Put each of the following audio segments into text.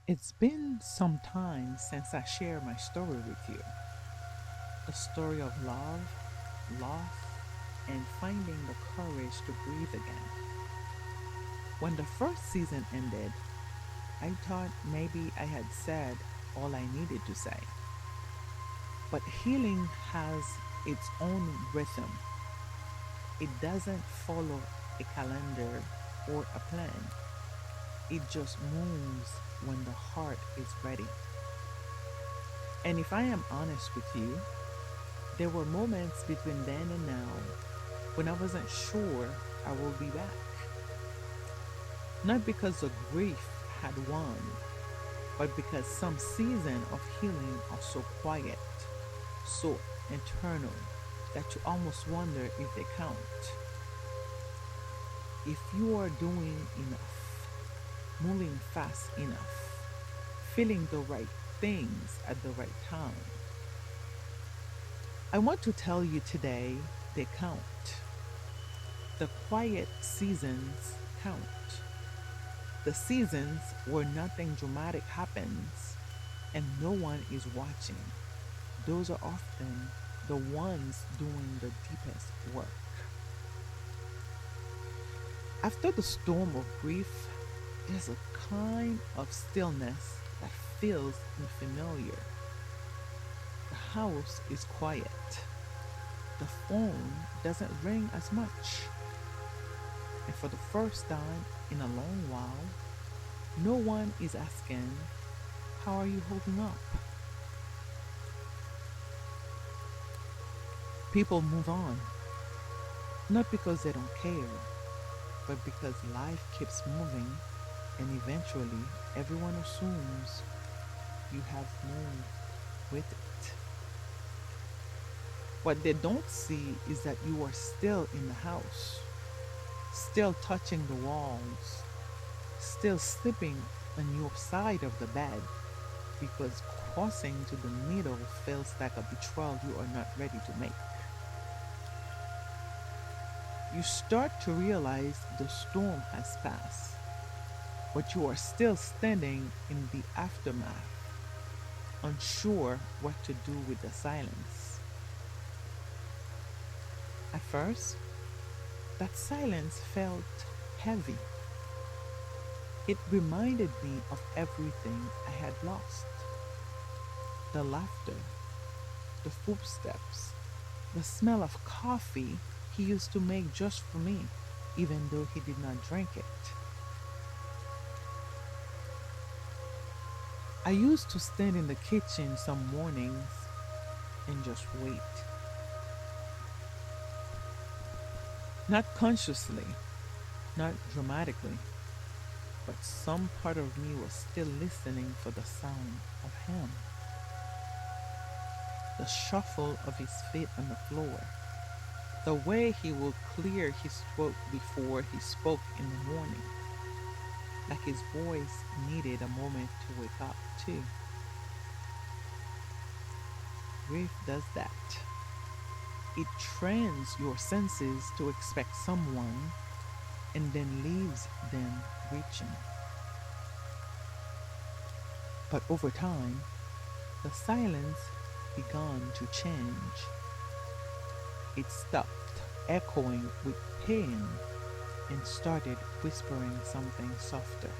It's been some time since I shared my story with you. A story of love, loss, and finding the courage to breathe again. When the first season ended, I thought maybe I had said all I needed to say. But healing has its own rhythm. It doesn't follow a calendar or a plan. It just moves when the heart is ready. And if I am honest with you, there were moments between then and now when I wasn't sure I will be back. Not because the grief had won, but because some seasons of healing are so quiet, so internal, that you almost wonder if they count. If you are doing enough, moving fast enough, feeling the right things at the right time. I want to tell you today they count. The quiet seasons count. The seasons where nothing dramatic happens and no one is watching. Those are often the ones doing the deepest work. After the storm of grief, there's a kind of stillness that feels unfamiliar. The house is quiet. The phone doesn't ring as much. And for the first time in a long while, no one is asking, how are you holding up? People move on, not because they don't care, but because life keeps moving and eventually everyone assumes you have moved with it. What they don't see is that you are still in the house, still touching the walls, still sleeping on your side of the bed because crossing to the middle feels like a betrayal you are not ready to make. You start to realize the storm has passed, but you are still standing in the aftermath, unsure what to do with the silence. At first, that silence felt heavy. It reminded me of everything I had lost: the laughter, the footsteps, the smell of coffee he used to make just for me, even though he did not drink it. I used to stand in the kitchen some mornings and just wait. Not consciously, not dramatically, but some part of me was still listening for the sound of him, the shuffle of his feet on the floor, the way he would clear his throat before he spoke in the morning, like his voice needed a moment to wake up, too. Grief does that. It trains your senses to expect someone and then leaves them reaching. But over time, the silence began to change. It stopped echoing with pain and started whispering something softer: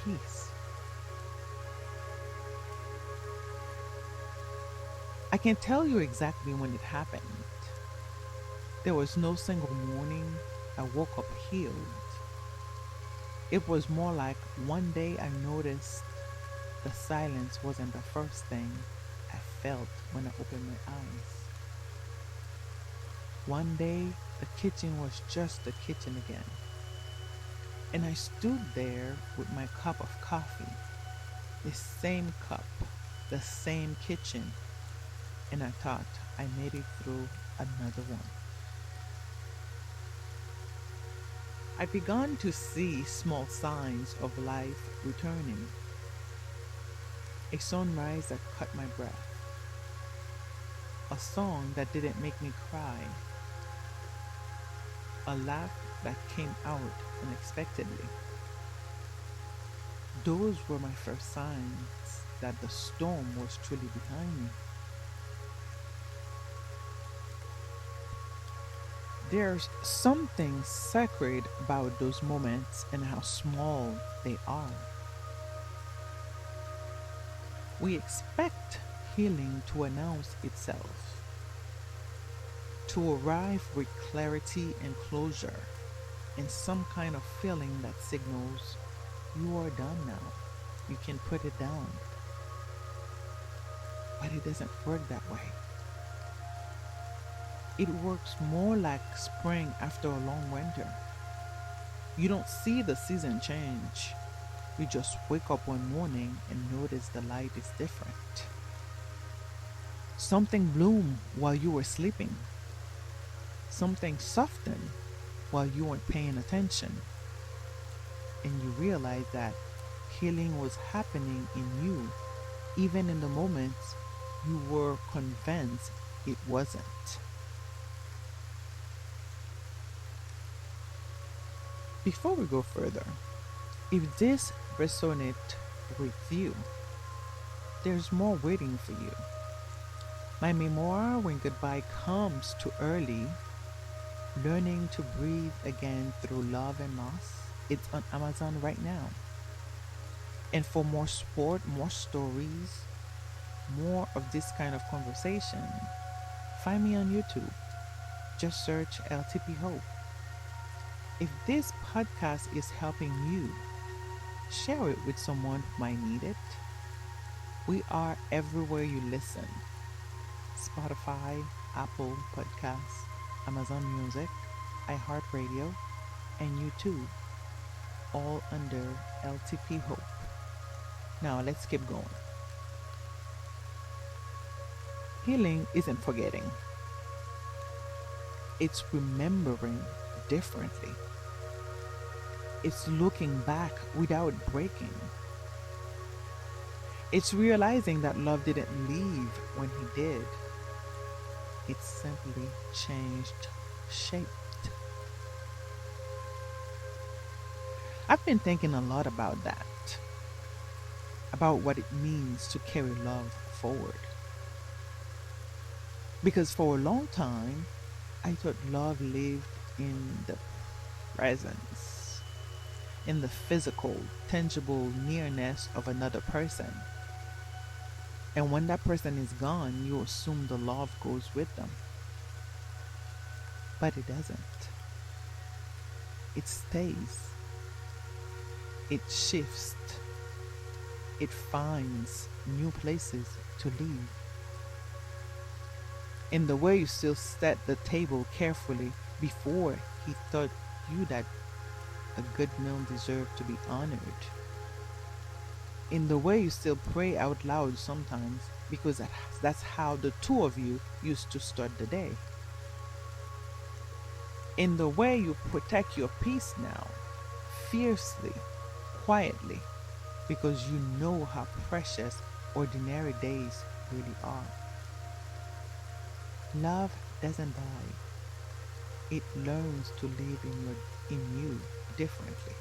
peace. I can tell you exactly when it happened. There was no single morning I woke up healed. It was more like one day I noticed the silence wasn't the first thing I felt when I opened my eyes. One day, the kitchen was just the kitchen again, and I stood there with my cup of coffee, the same cup, the same kitchen, and I thought I made it through another one. I began to see small signs of life returning: a sunrise that caught my breath, a song that didn't make me cry, a laugh that came out unexpectedly. Those were my first signs that the storm was truly behind me. There's something sacred about those moments and how small they are. We expect healing to announce itself, to arrive with clarity and closure, and some kind of feeling that signals you are done now. You can put it down. But it doesn't work that way. It works more like spring after a long winter. You don't see the season change. You just wake up one morning and notice the light is different. Something bloomed while you were sleeping. Something softened while you weren't paying attention. And you realize that healing was happening in you, even in the moments you were convinced it wasn't. Before we go further, if this resonates with you, there's more waiting for you. My memoir, When Goodbye Comes Too Early, Learning to Breathe Again Through Love and Loss, it's on Amazon right now. And for more support, more stories, more of this kind of conversation, find me on YouTube. Just search LTP Hope. If this podcast is helping you, share it with someone who might need it. We are everywhere you listen: Spotify, Apple Podcasts, Amazon Music, iHeartRadio, and YouTube, all under LTP Hope. Now let's keep going. Healing isn't forgetting, it's remembering differently. It's looking back without breaking. It's realizing that love didn't leave when he did. It simply changed shape. I've been thinking a lot about that, about what it means to carry love forward. Because for a long time, I thought love lived in the presence, in the physical, tangible nearness of another person. And when that person is gone, you assume the love goes with them. But it doesn't. It stays. It shifts. It finds new places to live. In the way you still set the table carefully before he thought you that a good meal deserved to be honored. In the way you still pray out loud sometimes because that's how the two of you used to start the day. In the way you protect your peace now, fiercely, quietly, because you know how precious ordinary days really are. Love doesn't die. It learns to live in you differently.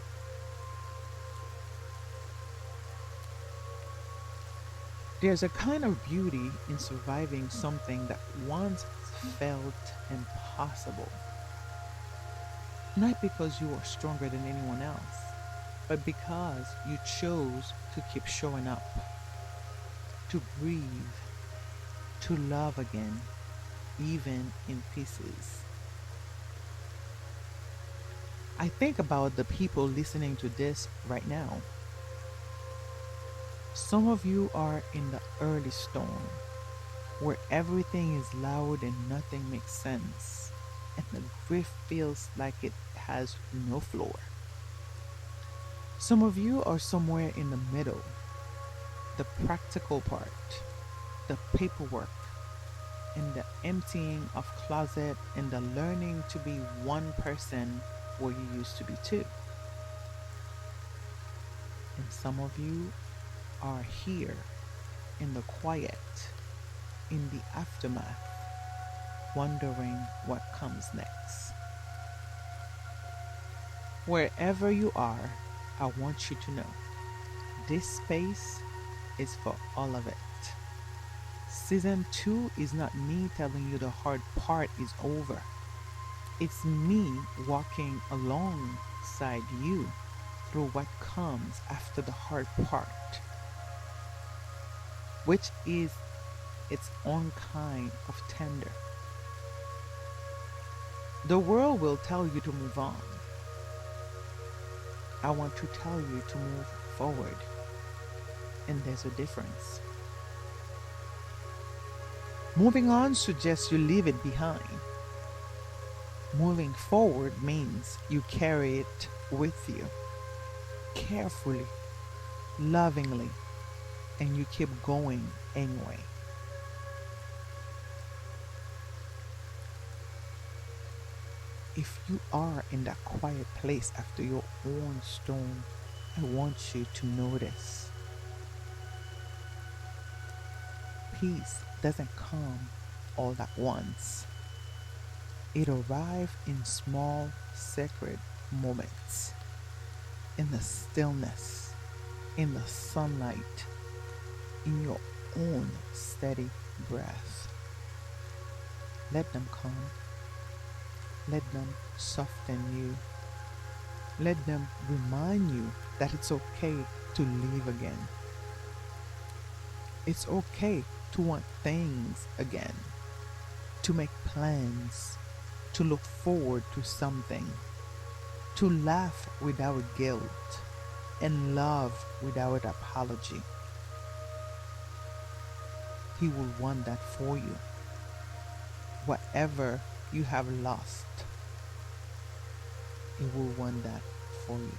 There's a kind of beauty in surviving something that once felt impossible. Not because you are stronger than anyone else, but because you chose to keep showing up, to breathe, to love again, even in pieces. I think about the people listening to this right now. Some of you are in the early storm, where everything is loud and nothing makes sense, and the grief feels like it has no floor. Some of you are somewhere in the middle, the practical part, the paperwork, and the emptying of closet and the learning to be one person where you used to be two. And some of you are here in the quiet, in the aftermath, wondering what comes next. Wherever you are, I want you to know This space is for all of it. Season 2 is not me telling you the hard part is over. It's me walking alongside you through what comes after the hard part, which is its own kind of tender. The world will tell you to move on. I want to tell you to move forward, and there's a difference. Moving on suggests you leave it behind. Moving forward means you carry it with you, carefully, lovingly, and you keep going anyway. If you are in that quiet place after your own storm, I want you to notice peace doesn't come all at once. It arrives in small, sacred moments, in the stillness, in the sunlight, in your own steady breath. Let them come. Let them soften you. Let them remind you that it's okay to live again. It's okay to want things again, to make plans, to look forward to something, to laugh without guilt, and love without apology. He will want that for you. Whatever you have lost, He will want that for you.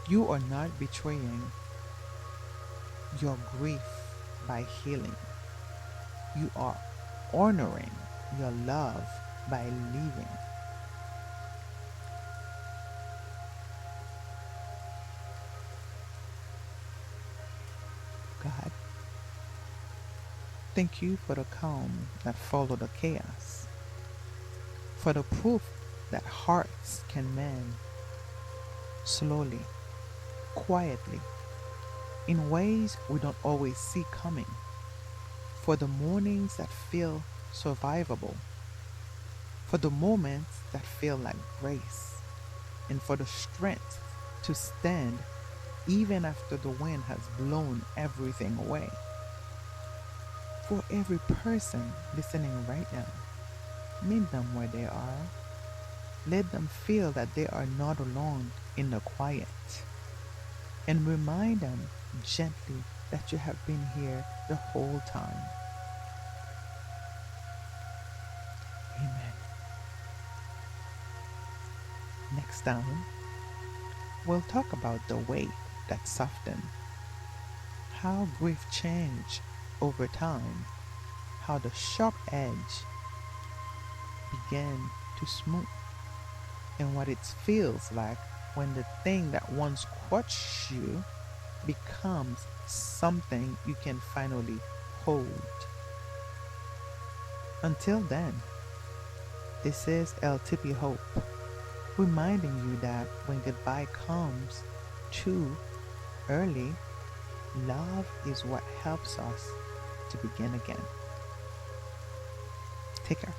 You are not betraying your grief by healing. You are honoring your love by living. God, thank you for the calm that followed the chaos, for the proof that hearts can mend slowly, quietly, in ways we don't always see coming, for the mornings that feel survivable, for the moments that feel like grace, and for the strength to stand even after the wind has blown everything away. For every person listening right now, meet them where they are. Let them feel that they are not alone in the quiet. And remind them gently that you have been here the whole time. Amen. Next time, we'll talk about the weight that softened, how grief changed over time, how the sharp edge began to smooth, and what it feels like when the thing that once crushed you becomes something you can finally hold. Until then, this is LTP Hope, reminding you that when goodbye comes too early, love is what helps us to begin again. Take care.